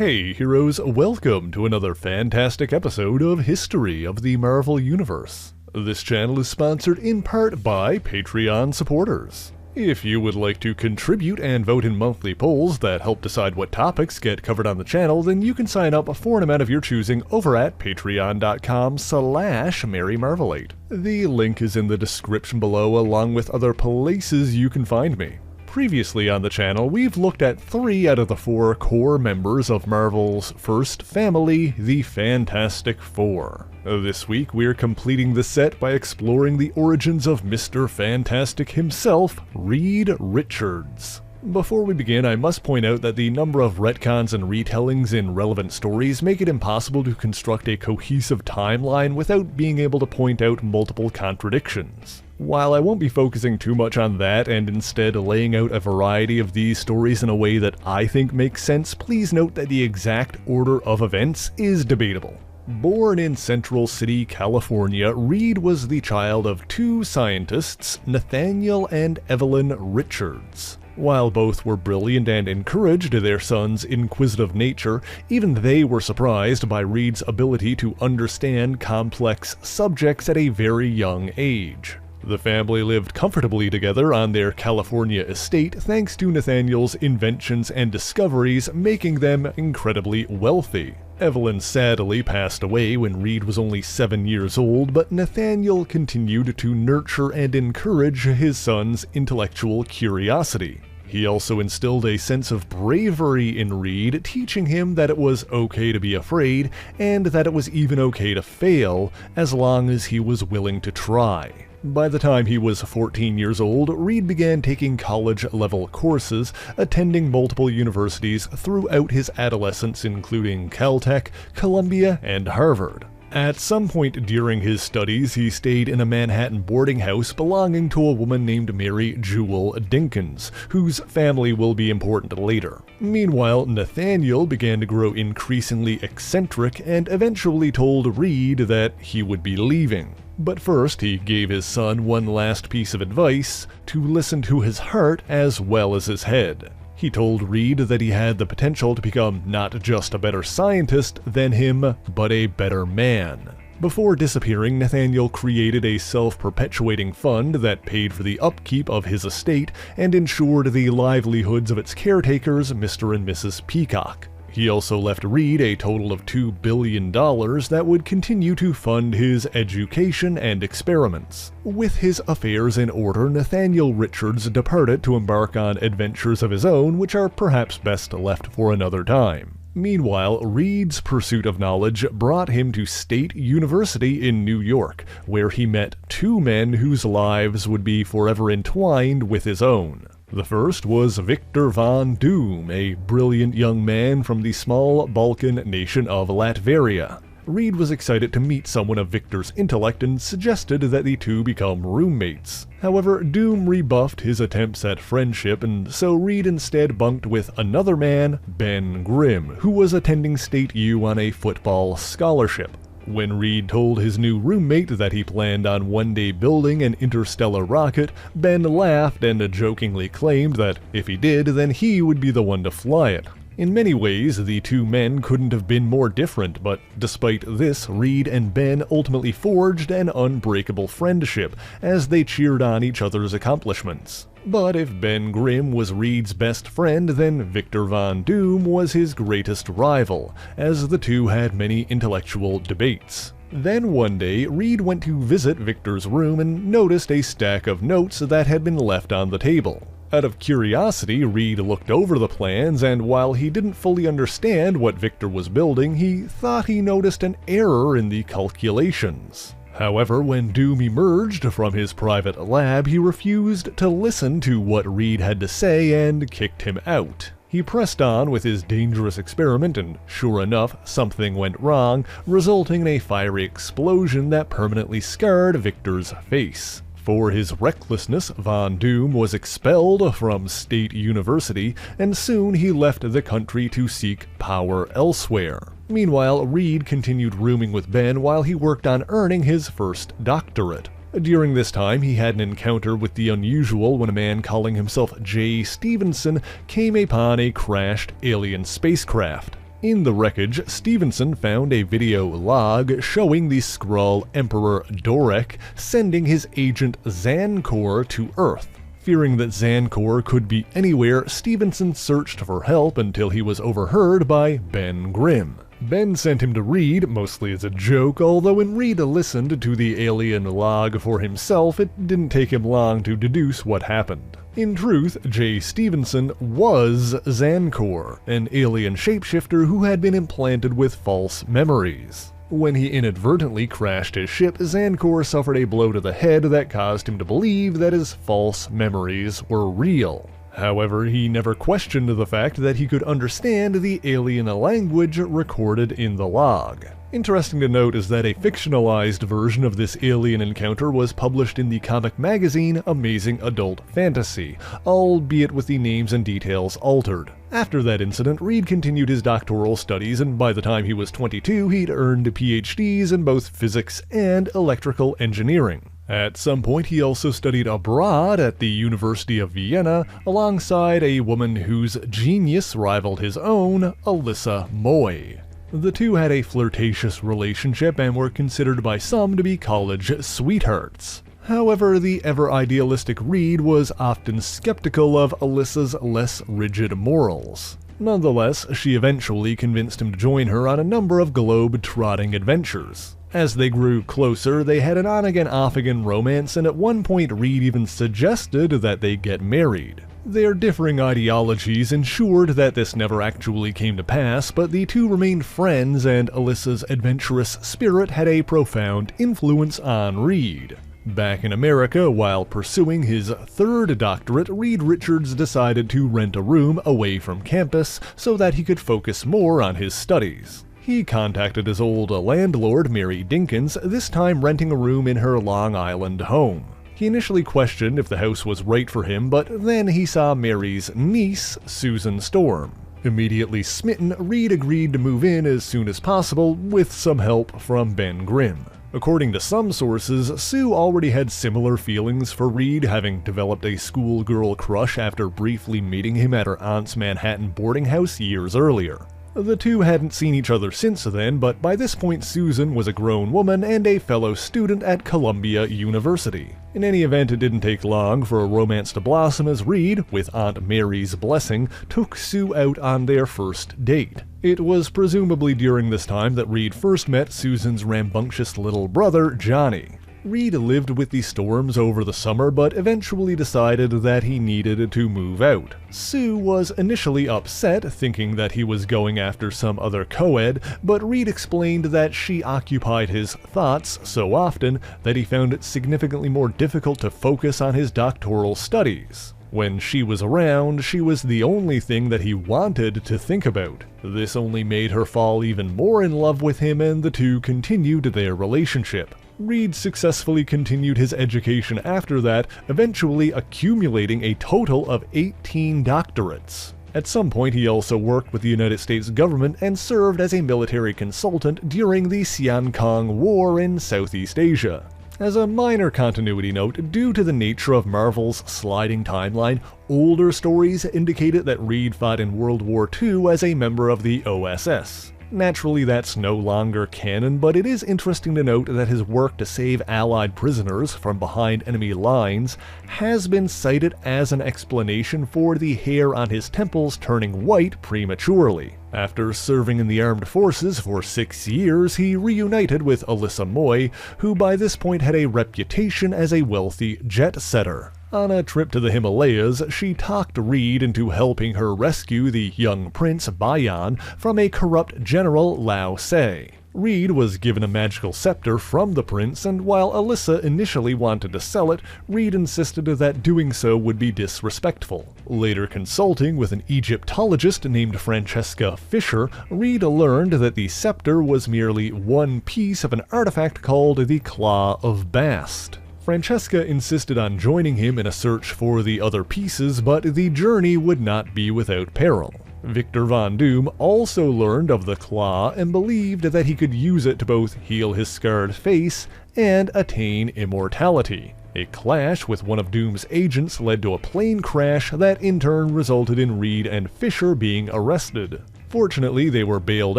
Hey heroes, welcome to another fantastic episode of History of the Marvel Universe. This channel is sponsored in part by Patreon supporters. If you would like to contribute and vote in monthly polls that help decide what topics get covered on the channel, then you can sign up for an amount of your choosing over at patreon.com/MaryMarvelate. The link is in the description below along with other places you can find me. Previously on the channel, we've looked at 3 out of the 4 core members of Marvel's first family, the Fantastic Four. This week, we're completing the set by exploring the origins of Mr. Fantastic himself, Reed Richards. Before we begin, I must point out that the number of retcons and retellings in relevant stories make it impossible to construct a cohesive timeline without being able to point out multiple contradictions. While I won't be focusing too much on that and instead laying out a variety of these stories in a way that I think makes sense, please note that the exact order of events is debatable. Born in Central City, California, Reed was the child of 2 scientists, Nathaniel and Evelyn Richards. While both were brilliant and encouraged their son's inquisitive nature, even they were surprised by Reed's ability to understand complex subjects at a very young age. The family lived comfortably together on their California estate thanks to Nathaniel's inventions and discoveries, making them incredibly wealthy. Evelyn sadly passed away when Reed was only 7 years old, but Nathaniel continued to nurture and encourage his son's intellectual curiosity. He also instilled a sense of bravery in Reed, teaching him that it was okay to be afraid and that it was even okay to fail as long as he was willing to try. By the time he was 14 years old, Reed began taking college-level courses, attending multiple universities throughout his adolescence including Caltech, Columbia, and Harvard. At some point during his studies, he stayed in a Manhattan boarding house belonging to a woman named Mary Jewel Dinkins, whose family will be important later. Meanwhile, Nathaniel began to grow increasingly eccentric and eventually told Reed that he would be leaving. But first, he gave his son one last piece of advice: to listen to his heart as well as his head. He told Reed that he had the potential to become not just a better scientist than him, but a better man. Before disappearing, Nathaniel created a self-perpetuating fund that paid for the upkeep of his estate and ensured the livelihoods of its caretakers, Mr. and Mrs. Peacock. He also left Reed a total of $2 billion that would continue to fund his education and experiments. With his affairs in order, Nathaniel Richards departed to embark on adventures of his own, which are perhaps best left for another time. Meanwhile, Reed's pursuit of knowledge brought him to State University in New York, where he met 2 men whose lives would be forever entwined with his own. The first was Victor Von Doom, a brilliant young man from the small Balkan nation of Latveria. Reed was excited to meet someone of Victor's intellect and suggested that the two become roommates. However, Doom rebuffed his attempts at friendship, and so Reed instead bunked with another man, Ben Grimm, who was attending State U on a football scholarship. When Reed told his new roommate that he planned on one day building an interstellar rocket, Ben laughed and jokingly claimed that if he did, then he would be the one to fly it. In many ways, the 2 men couldn't have been more different, but despite this, Reed and Ben ultimately forged an unbreakable friendship as they cheered on each other's accomplishments. But if Ben Grimm was Reed's best friend, then Victor Von Doom was his greatest rival, as the two had many intellectual debates. Then one day, Reed went to visit Victor's room and noticed a stack of notes that had been left on the table. Out of curiosity, Reed looked over the plans, and while he didn't fully understand what Victor was building, he thought he noticed an error in the calculations. However, when Doom emerged from his private lab, he refused to listen to what Reed had to say and kicked him out. He pressed on with his dangerous experiment, and sure enough, something went wrong, resulting in a fiery explosion that permanently scarred Victor's face. For his recklessness, Von Doom was expelled from State University, and soon he left the country to seek power elsewhere. Meanwhile, Reed continued rooming with Ben while he worked on earning his first doctorate. During this time, he had an encounter with the unusual when a man calling himself J. Stevenson came upon a crashed alien spacecraft. In the wreckage, Stevenson found a video log showing the Skrull Emperor Dorek sending his agent Zankor to Earth. Fearing that Zankor could be anywhere, Stevenson searched for help until he was overheard by Ben Grimm. Ben sent him to Reed, mostly as a joke, although when Reed listened to the alien log for himself, it didn't take him long to deduce what happened. In truth, J. Stevenson was Zankor, an alien shapeshifter who had been implanted with false memories. When he inadvertently crashed his ship, Zankor suffered a blow to the head that caused him to believe that his false memories were real. However, he never questioned the fact that he could understand the alien language recorded in the log. Interesting to note is that a fictionalized version of this alien encounter was published in the comic magazine Amazing Adult Fantasy, albeit with the names and details altered. After that incident, Reed continued his doctoral studies, and by the time he was 22, he'd earned PhDs in both physics and electrical engineering. At some point, he also studied abroad at the University of Vienna, alongside a woman whose genius rivaled his own, Alyssa Moy. The two had a flirtatious relationship and were considered by some to be college sweethearts. However, the ever-idealistic Reed was often skeptical of Alyssa's less rigid morals. Nonetheless, she eventually convinced him to join her on a number of globe-trotting adventures. As they grew closer, they had an on-again, off-again romance, and at one point Reed even suggested that they get married. Their differing ideologies ensured that this never actually came to pass, but the two remained friends, and Alyssa's adventurous spirit had a profound influence on Reed. Back in America, while pursuing his third doctorate, Reed Richards decided to rent a room away from campus so that he could focus more on his studies. He contacted his old landlord, Mary Dinkins, this time renting a room in her Long Island home. He initially questioned if the house was right for him, but then he saw Mary's niece, Susan Storm. Immediately smitten, Reed agreed to move in as soon as possible, with some help from Ben Grimm. According to some sources, Sue already had similar feelings for Reed, having developed a schoolgirl crush after briefly meeting him at her aunt's Manhattan boarding house years earlier. The two hadn't seen each other since then, but by this point Susan was a grown woman and a fellow student at Columbia University. In any event, it didn't take long for a romance to blossom as Reed, with Aunt Mary's blessing, took Sue out on their first date. It was presumably during this time that Reed first met Susan's rambunctious little brother, Johnny. Reed lived with the Storms over the summer, but eventually decided that he needed to move out. Sue was initially upset, thinking that he was going after some other co-ed, but Reed explained that she occupied his thoughts so often that he found it significantly more difficult to focus on his doctoral studies. When she was around, she was the only thing that he wanted to think about. This only made her fall even more in love with him, and the two continued their relationship. Reed successfully continued his education after that, eventually accumulating a total of 18 doctorates. At some point, he also worked with the United States government and served as a military consultant during the Sian Kong War in Southeast Asia. As a minor continuity note, due to the nature of Marvel's sliding timeline, older stories indicated that Reed fought in World War II as a member of the OSS. Naturally, that's no longer canon, but it is interesting to note that his work to save Allied prisoners from behind enemy lines has been cited as an explanation for the hair on his temples turning white prematurely. After serving in the armed forces for 6 years, he reunited with Alyssa Moy, who by this point had a reputation as a wealthy jet-setter. On a trip to the Himalayas, she talked Reed into helping her rescue the young prince Bayan from a corrupt general Lao Se. Reed was given a magical scepter from the prince, and while Alyssa initially wanted to sell it, Reed insisted that doing so would be disrespectful. Later consulting with an Egyptologist named Francesca Fisher, Reed learned that the scepter was merely one piece of an artifact called the Claw of Bast. Francesca insisted on joining him in a search for the other pieces, but the journey would not be without peril. Victor Von Doom also learned of the Claw and believed that he could use it to both heal his scarred face and attain immortality. A clash with one of Doom's agents led to a plane crash that in turn resulted in Reed and Fisher being arrested. Fortunately, they were bailed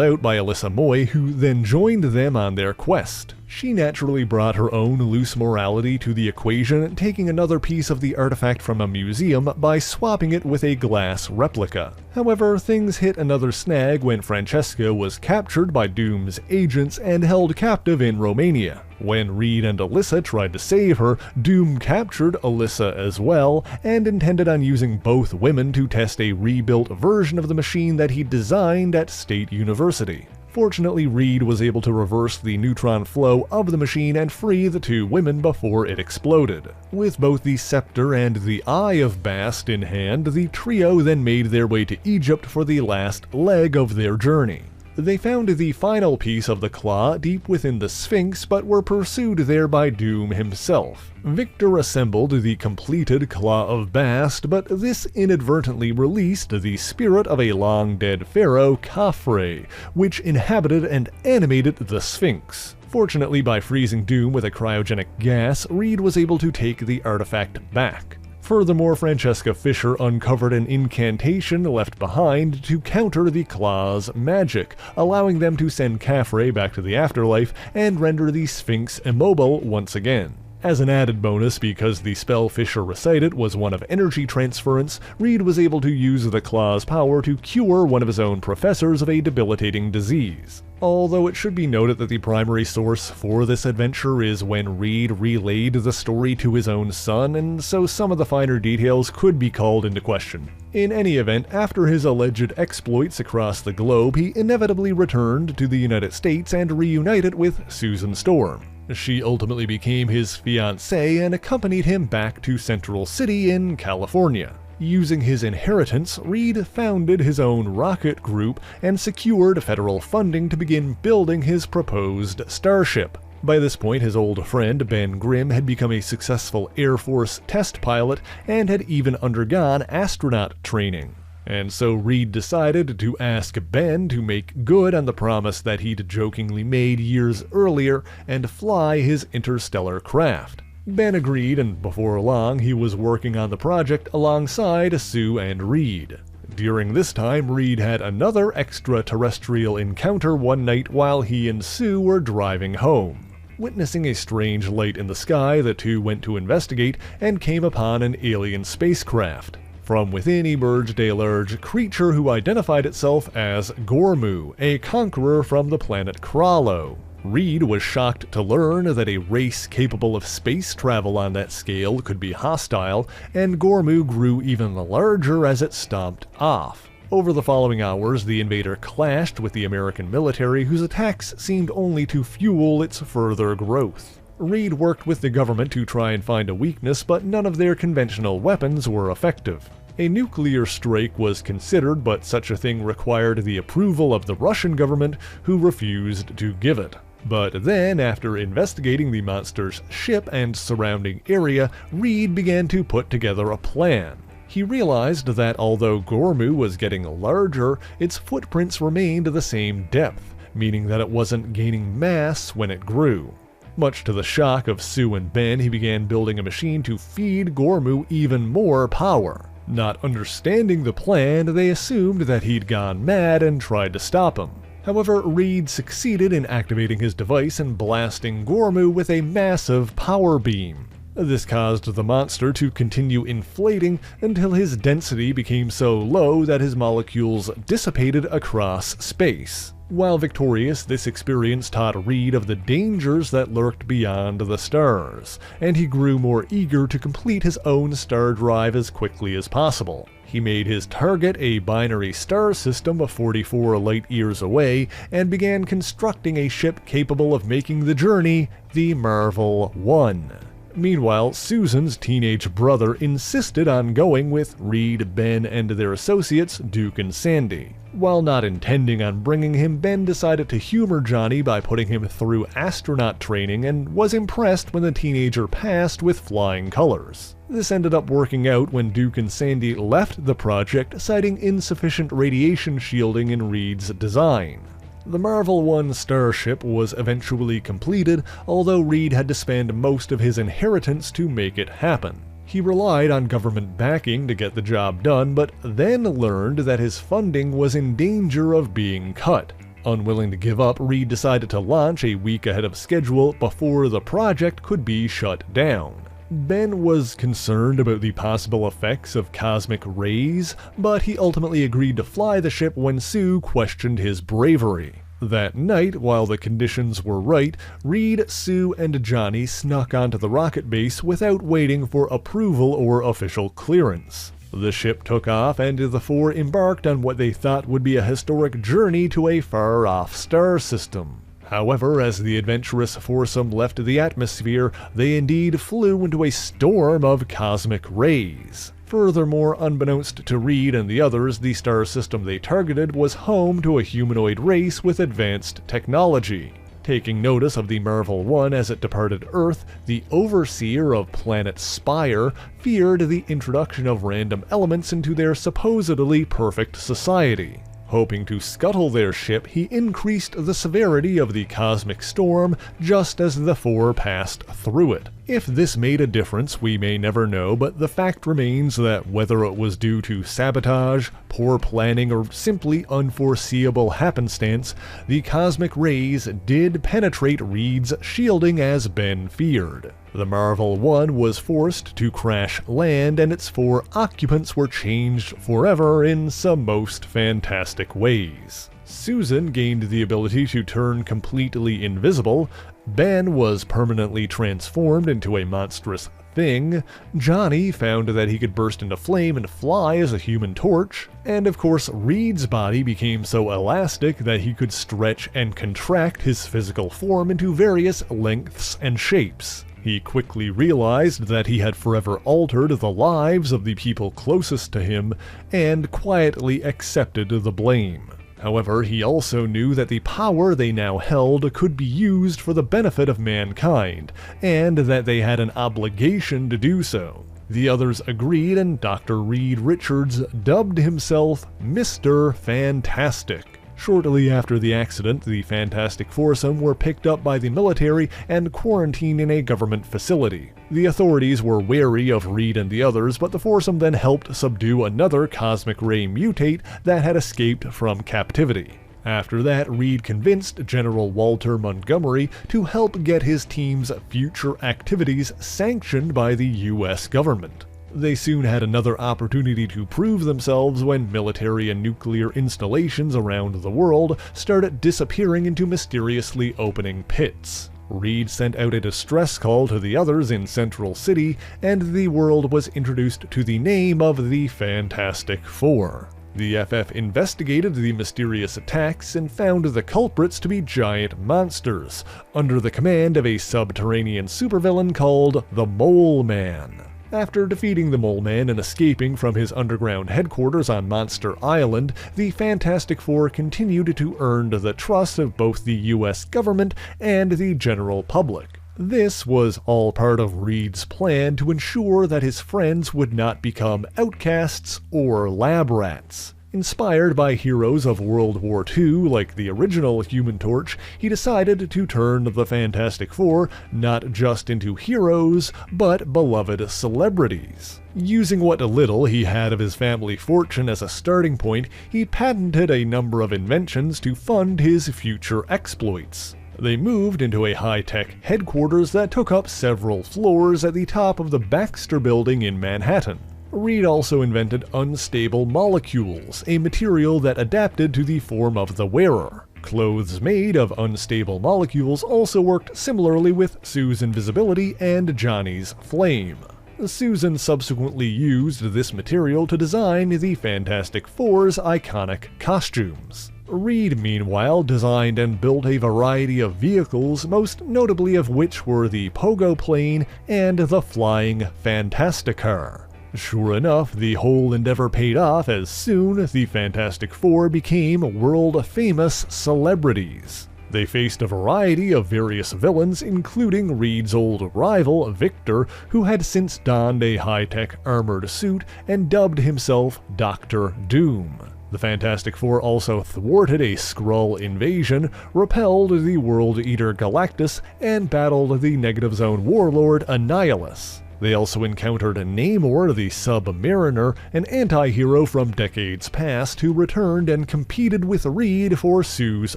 out by Alyssa Moy, who then joined them on their quest. She naturally brought her own loose morality to the equation, taking another piece of the artifact from a museum by swapping it with a glass replica. However, things hit another snag when Francesca was captured by Doom's agents and held captive in Romania. When Reed and Alyssa tried to save her, Doom captured Alyssa as well, and intended on using both women to test a rebuilt version of the machine that he designed at State University. Fortunately, Reed was able to reverse the neutron flow of the machine and free the two women before it exploded. With both the scepter and the eye of Bast in hand, the trio then made their way to Egypt for the last leg of their journey. They found the final piece of the claw deep within the Sphinx, but were pursued there by Doom himself. Victor assembled the completed Claw of Bast, but this inadvertently released the spirit of a long-dead pharaoh, Khafre, which inhabited and animated the Sphinx. Fortunately, by freezing Doom with a cryogenic gas, Reed was able to take the artifact back. Furthermore, Francesca Fisher uncovered an incantation left behind to counter the Claw's magic, allowing them to send Khafre back to the afterlife and render the Sphinx immobile once again. As an added bonus, because the spell Fisher recited was one of energy transference, Reed was able to use the Claw's power to cure one of his own professors of a debilitating disease. Although it should be noted that the primary source for this adventure is when Reed relayed the story to his own son, and so some of the finer details could be called into question. In any event, after his alleged exploits across the globe, he inevitably returned to the United States and reunited with Susan Storm. She ultimately became his fiancée and accompanied him back to Central City in California. Using his inheritance, Reed founded his own rocket group and secured federal funding to begin building his proposed starship. By this point, his old friend Ben Grimm had become a successful Air Force test pilot and had even undergone astronaut training. And so Reed decided to ask Ben to make good on the promise that he'd jokingly made years earlier and fly his interstellar craft. Ben agreed, and before long he was working on the project alongside Sue and Reed. During this time, Reed had another extraterrestrial encounter one night while he and Sue were driving home. Witnessing a strange light in the sky, the two went to investigate and came upon an alien spacecraft. From within emerged a large creature who identified itself as Gormuu, a conqueror from the planet Krallo. Reed was shocked to learn that a race capable of space travel on that scale could be hostile, and Gormuu grew even larger as it stomped off. Over the following hours, the invader clashed with the American military, whose attacks seemed only to fuel its further growth. Reed worked with the government to try and find a weakness, but none of their conventional weapons were effective. A nuclear strike was considered, but such a thing required the approval of the Russian government, who refused to give it. But then, after investigating the monster's ship and surrounding area, Reed began to put together a plan. He realized that although Gormuu was getting larger, its footprints remained the same depth, meaning that it wasn't gaining mass when it grew. Much to the shock of Sue and Ben, he began building a machine to feed Gormuu even more power. Not understanding the plan, they assumed that he'd gone mad and tried to stop him. However, Reed succeeded in activating his device and blasting Gormuu with a massive power beam. This caused the monster to continue inflating until his density became so low that his molecules dissipated across space. While victorious, this experience taught Reed of the dangers that lurked beyond the stars, and he grew more eager to complete his own star drive as quickly as possible. He made his target a binary star system 44 light-years away and began constructing a ship capable of making the journey, the Marvel 1. Meanwhile, Susan's teenage brother insisted on going with Reed, Ben, and their associates, Duke and Sandy. While not intending on bringing him, Ben decided to humor Johnny by putting him through astronaut training and was impressed when the teenager passed with flying colors. This ended up working out when Duke and Sandy left the project, citing insufficient radiation shielding in Reed's design. The Marvel 1 starship was eventually completed, although Reed had to spend most of his inheritance to make it happen. He relied on government backing to get the job done, but then learned that his funding was in danger of being cut. Unwilling to give up, Reed decided to launch a week ahead of schedule before the project could be shut down. Ben was concerned about the possible effects of cosmic rays, but he ultimately agreed to fly the ship when Sue questioned his bravery. That night, while the conditions were right, Reed, Sue, and Johnny snuck onto the rocket base without waiting for approval or official clearance. The ship took off, and the four embarked on what they thought would be a historic journey to a far-off star system. However, as the adventurous foursome left the atmosphere, they indeed flew into a storm of cosmic rays. Furthermore, unbeknownst to Reed and the others, the star system they targeted was home to a humanoid race with advanced technology. Taking notice of the Marvel 1 as it departed Earth, the overseer of planet Spire feared the introduction of random elements into their supposedly perfect society. Hoping to scuttle their ship, he increased the severity of the cosmic storm just as the four passed through it. If this made a difference, we may never know, but the fact remains that whether it was due to sabotage, poor planning, or simply unforeseeable happenstance, the cosmic rays did penetrate Reed's shielding as Ben feared. The Marvel 1 was forced to crash land, and its four occupants were changed forever in some most fantastic ways. Susan gained the ability to turn completely invisible, Ben was permanently transformed into a monstrous thing, Johnny found that he could burst into flame and fly as a human torch, and of course Reed's body became so elastic that he could stretch and contract his physical form into various lengths and shapes. He quickly realized that he had forever altered the lives of the people closest to him, and quietly accepted the blame. However, he also knew that the power they now held could be used for the benefit of mankind, and that they had an obligation to do so. The others agreed, and Dr. Reed Richards dubbed himself Mr. Fantastic. Shortly after the accident, the Fantastic Foursome were picked up by the military and quarantined in a government facility. The authorities were wary of Reed and the others, but the foursome then helped subdue another cosmic ray mutate that had escaped from captivity. After that, Reed convinced General Walter Montgomery to help get his team's future activities sanctioned by the US government. They soon had another opportunity to prove themselves when military and nuclear installations around the world started disappearing into mysteriously opening pits. Reed sent out a distress call to the others in Central City, and the world was introduced to the name of the Fantastic Four. The FF investigated the mysterious attacks and found the culprits to be giant monsters, under the command of a subterranean supervillain called the Mole Man. After defeating the Mole Man and escaping from his underground headquarters on Monster Island, the Fantastic Four continued to earn the trust of both the US government and the general public. This was all part of Reed's plan to ensure that his friends would not become outcasts or lab rats. Inspired by heroes of World War II like the original Human Torch, he decided to turn the Fantastic Four not just into heroes, but beloved celebrities. Using what little he had of his family fortune as a starting point, he patented a number of inventions to fund his future exploits. They moved into a high-tech headquarters that took up several floors at the top of the Baxter Building in Manhattan. Reed also invented unstable molecules, a material that adapted to the form of the wearer. Clothes made of unstable molecules also worked similarly with Sue's invisibility and Johnny's flame. Susan subsequently used this material to design the Fantastic Four's iconic costumes. Reed, meanwhile, designed and built a variety of vehicles, most notably of which were the Pogo Plane and the Flying Fantasticar. Sure enough, the whole endeavor paid off as soon the Fantastic Four became world-famous celebrities. They faced a variety of various villains, including Reed's old rival, Victor, who had since donned a high-tech armored suit and dubbed himself Dr. Doom. The Fantastic Four also thwarted a Skrull invasion, repelled the World Eater Galactus, and battled the Negative Zone warlord Annihilus. They also encountered Namor, the Submariner, an anti-hero from decades past who returned and competed with Reed for Sue's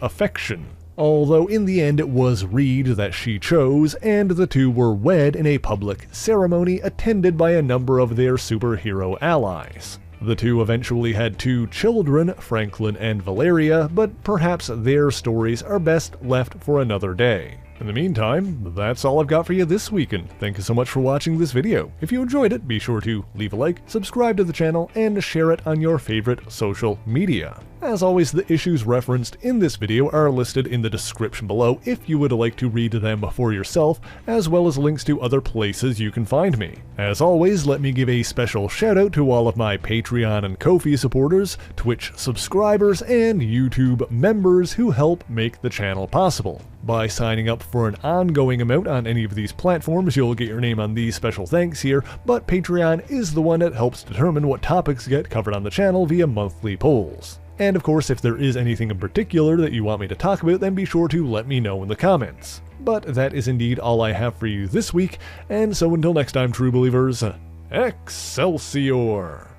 affection. Although in the end it was Reed that she chose, and the two were wed in a public ceremony attended by a number of their superhero allies. The two eventually had 2 children, Franklin and Valeria, but perhaps their stories are best left for another day. In the meantime, that's all I've got for you this week, and thank you so much for watching this video. If you enjoyed it, be sure to leave a like, subscribe to the channel, and share it on your favorite social media. As always, the issues referenced in this video are listed in the description below if you would like to read them for yourself, as well as links to other places you can find me. As always, let me give a special shout out to all of my Patreon and Ko-fi supporters, Twitch subscribers, and YouTube members who help make the channel possible. By signing up for an ongoing amount on any of these platforms, you'll get your name on these special thanks here, but Patreon is the one that helps determine what topics get covered on the channel via monthly polls. And of course, if there is anything in particular that you want me to talk about, then be sure to let me know in the comments. But that is indeed all I have for you this week, and so until next time, true believers, Excelsior!